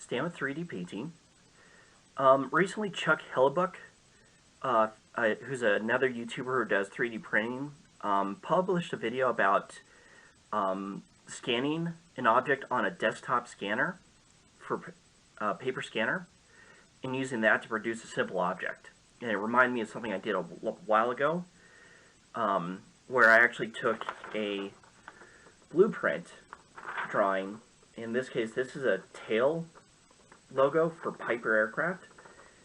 Stan with 3D Painting. Recently, Chuck Hellebuyck, who's another YouTuber who does 3D printing, published a video about scanning an object on a desktop scanner for paper scanner and using that to produce a simple object. And it reminded me of something I did a while ago, where I actually took a blueprint drawing. In this case, this is a tail logo for Piper aircraft.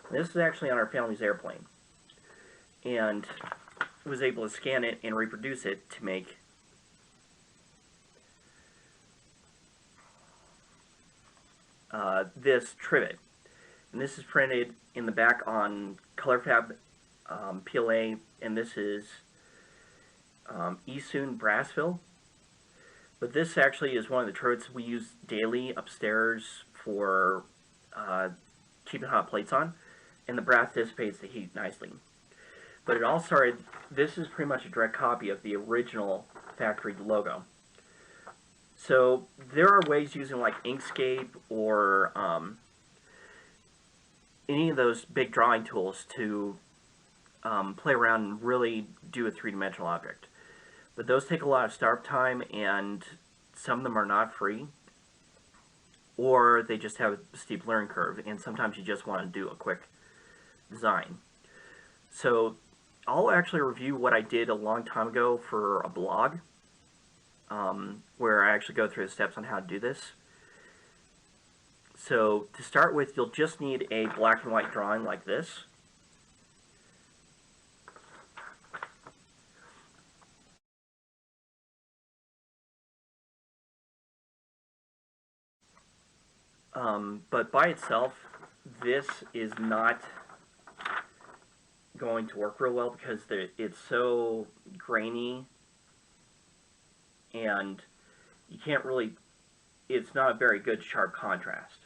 And this is actually on our family's airplane. And was able to scan it and reproduce it to make this trivet. And this is printed in the back on ColorFab PLA, and this is Esoon Brassville. But this actually is one of the trivets we use daily upstairs for keeping hot plates on, and the brass dissipates the heat nicely. But it all started, this is pretty much a direct copy of the original factory logo. So there are ways using like Inkscape or any of those big drawing tools to play around and really do a three-dimensional object. But those take a lot of startup time, and some of them are not free, or they just have a steep learning curve, and sometimes you just want to do a quick design. So I'll actually review what I did a long time ago for a blog, where I actually go through the steps on how to do this. So to start with, you'll just need a black and white drawing like this. But by itself, this is not going to work real well because it's so grainy, and you can't really, it's not a very good sharp contrast.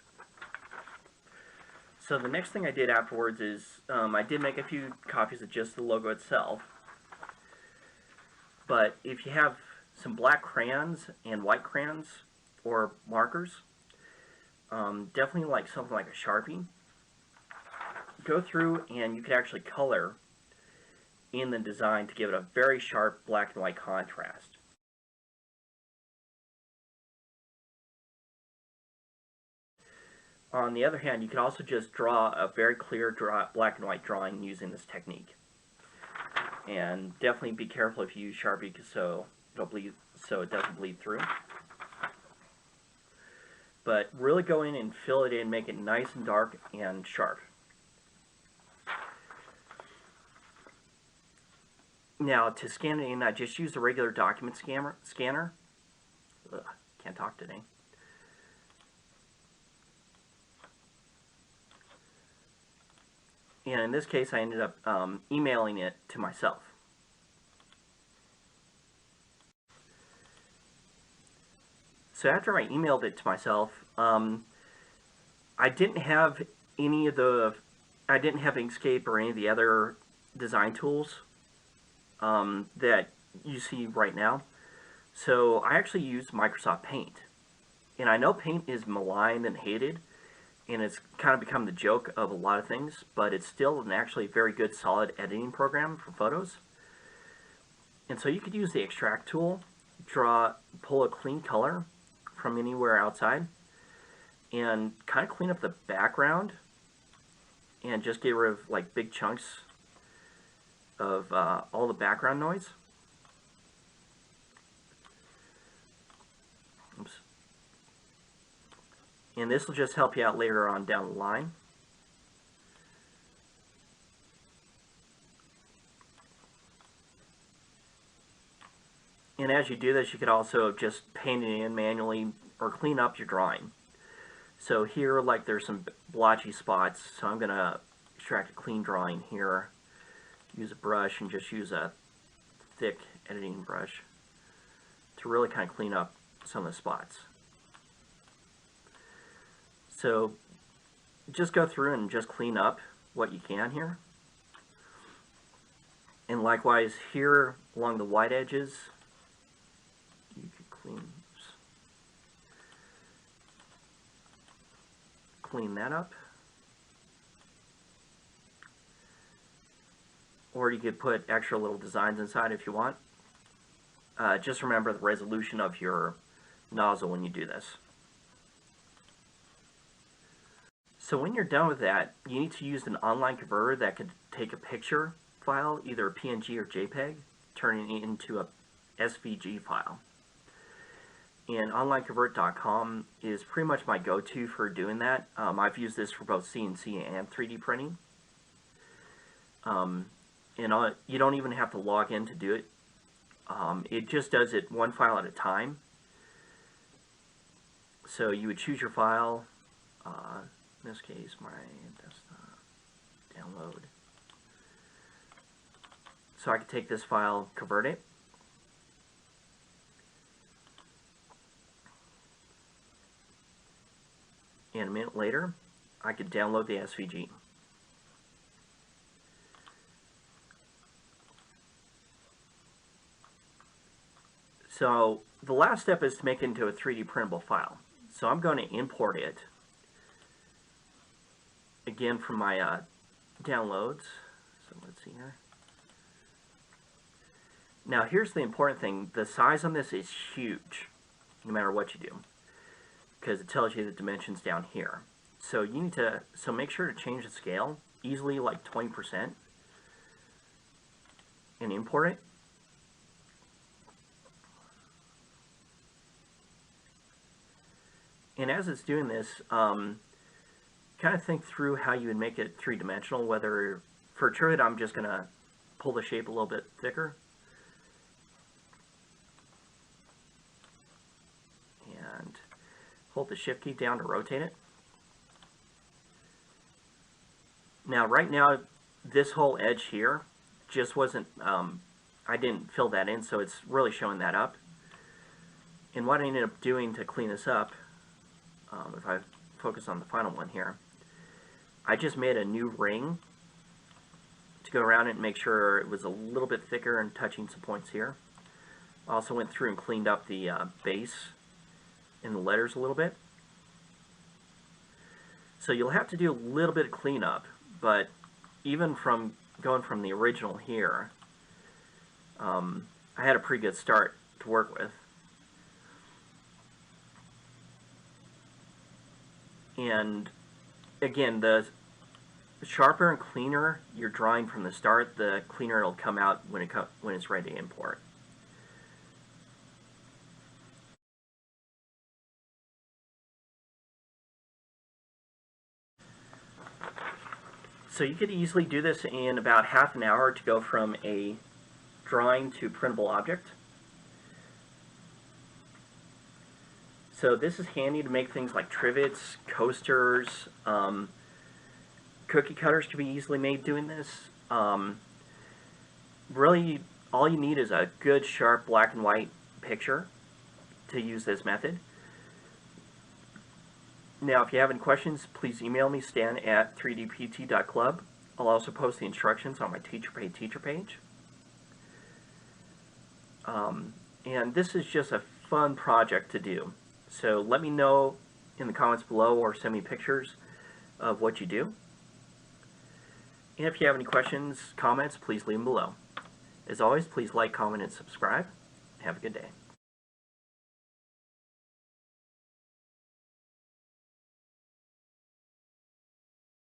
So the next thing I did afterwards is I did make a few copies of just the logo itself. But if you have some black crayons and white crayons or markers, definitely like something like a Sharpie, go through and you can actually color in the design to give it a very sharp black and white contrast. On the other hand, you can also just draw a very clear black and white drawing using this technique. And definitely be careful if you use Sharpie so it doesn't bleed through. But really go in and fill it in, make it nice and dark and sharp. Now to scan it in, I just use the regular document scanner. Ugh, can't talk today. And in this case, I ended up emailing it to myself. So after I emailed it to myself, I didn't have any of I didn't have Inkscape or any of the other design tools that you see right now. So I actually used Microsoft Paint. And I know Paint is maligned and hated, and it's kind of become the joke of a lot of things, but it's still an actually very good solid editing program for photos. And so you could use the extract tool, pull a clean color from anywhere outside, and kind of clean up the background and just get rid of like big chunks of all the background noise. Oops. And this will just help you out later on down the line. And as you do this, you could also just paint it in manually or clean up your drawing. So here, like, there's some blotchy spots, so I'm going to extract a clean drawing here. Use a brush and just use a thick editing brush to really kind of clean up some of the spots. So just go through and just clean up what you can here. And likewise here along the white edges, you can clean that up. Or you could put extra little designs inside if you want. Just remember the resolution of your nozzle when you do this. So when you're done with that, you need to use an online converter that could take a picture file, either a PNG or JPEG, turning it into a SVG file. And onlineconvert.com is pretty much my go-to for doing that. I've used this for both CNC and 3D printing. You don't even have to log in to do it. It just does it one file at a time. So you would choose your file, in this case my desktop, download. So I could take this file, convert it, and a minute later I could download the SVG. So the last step is to make it into a 3D printable file. So I'm going to import it again from my downloads. So let's see here. Now here's the important thing. The size on this is huge, no matter what you do, because it tells you the dimensions down here. So you need to, make sure to change the scale, easily like 20%, and import it. And as it's doing this, kind of think through how you would make it three-dimensional. Whether for a trivet, I'm just going to pull the shape a little bit thicker. And hold the shift key down to rotate it. Now, right now, this whole edge here just wasn't, I didn't fill that in, so it's really showing that up. And what I ended up doing to clean this up, if I focus on the final one here, I just made a new ring to go around it and make sure it was a little bit thicker and touching some points here. I also went through and cleaned up the base and the letters a little bit. So you'll have to do a little bit of cleanup, but even from going from the original here, I had a pretty good start to work with. And again, the sharper and cleaner you're drawing from the start, the cleaner it'll come out when it's ready to import. So you could easily do this in about half an hour to go from a drawing to printable object. So this is handy to make things like trivets, coasters, cookie cutters can be easily made doing this. Really, all you need is a good, sharp, black and white picture to use this method. Now, if you have any questions, please email me, stan@3dpt.club. I'll also post the instructions on my teacher page. And this is just a fun project to do. So let me know in the comments below or send me pictures of what you do. And if you have any questions, comments, please leave them below. As always, please like, comment, and subscribe. Have a good day.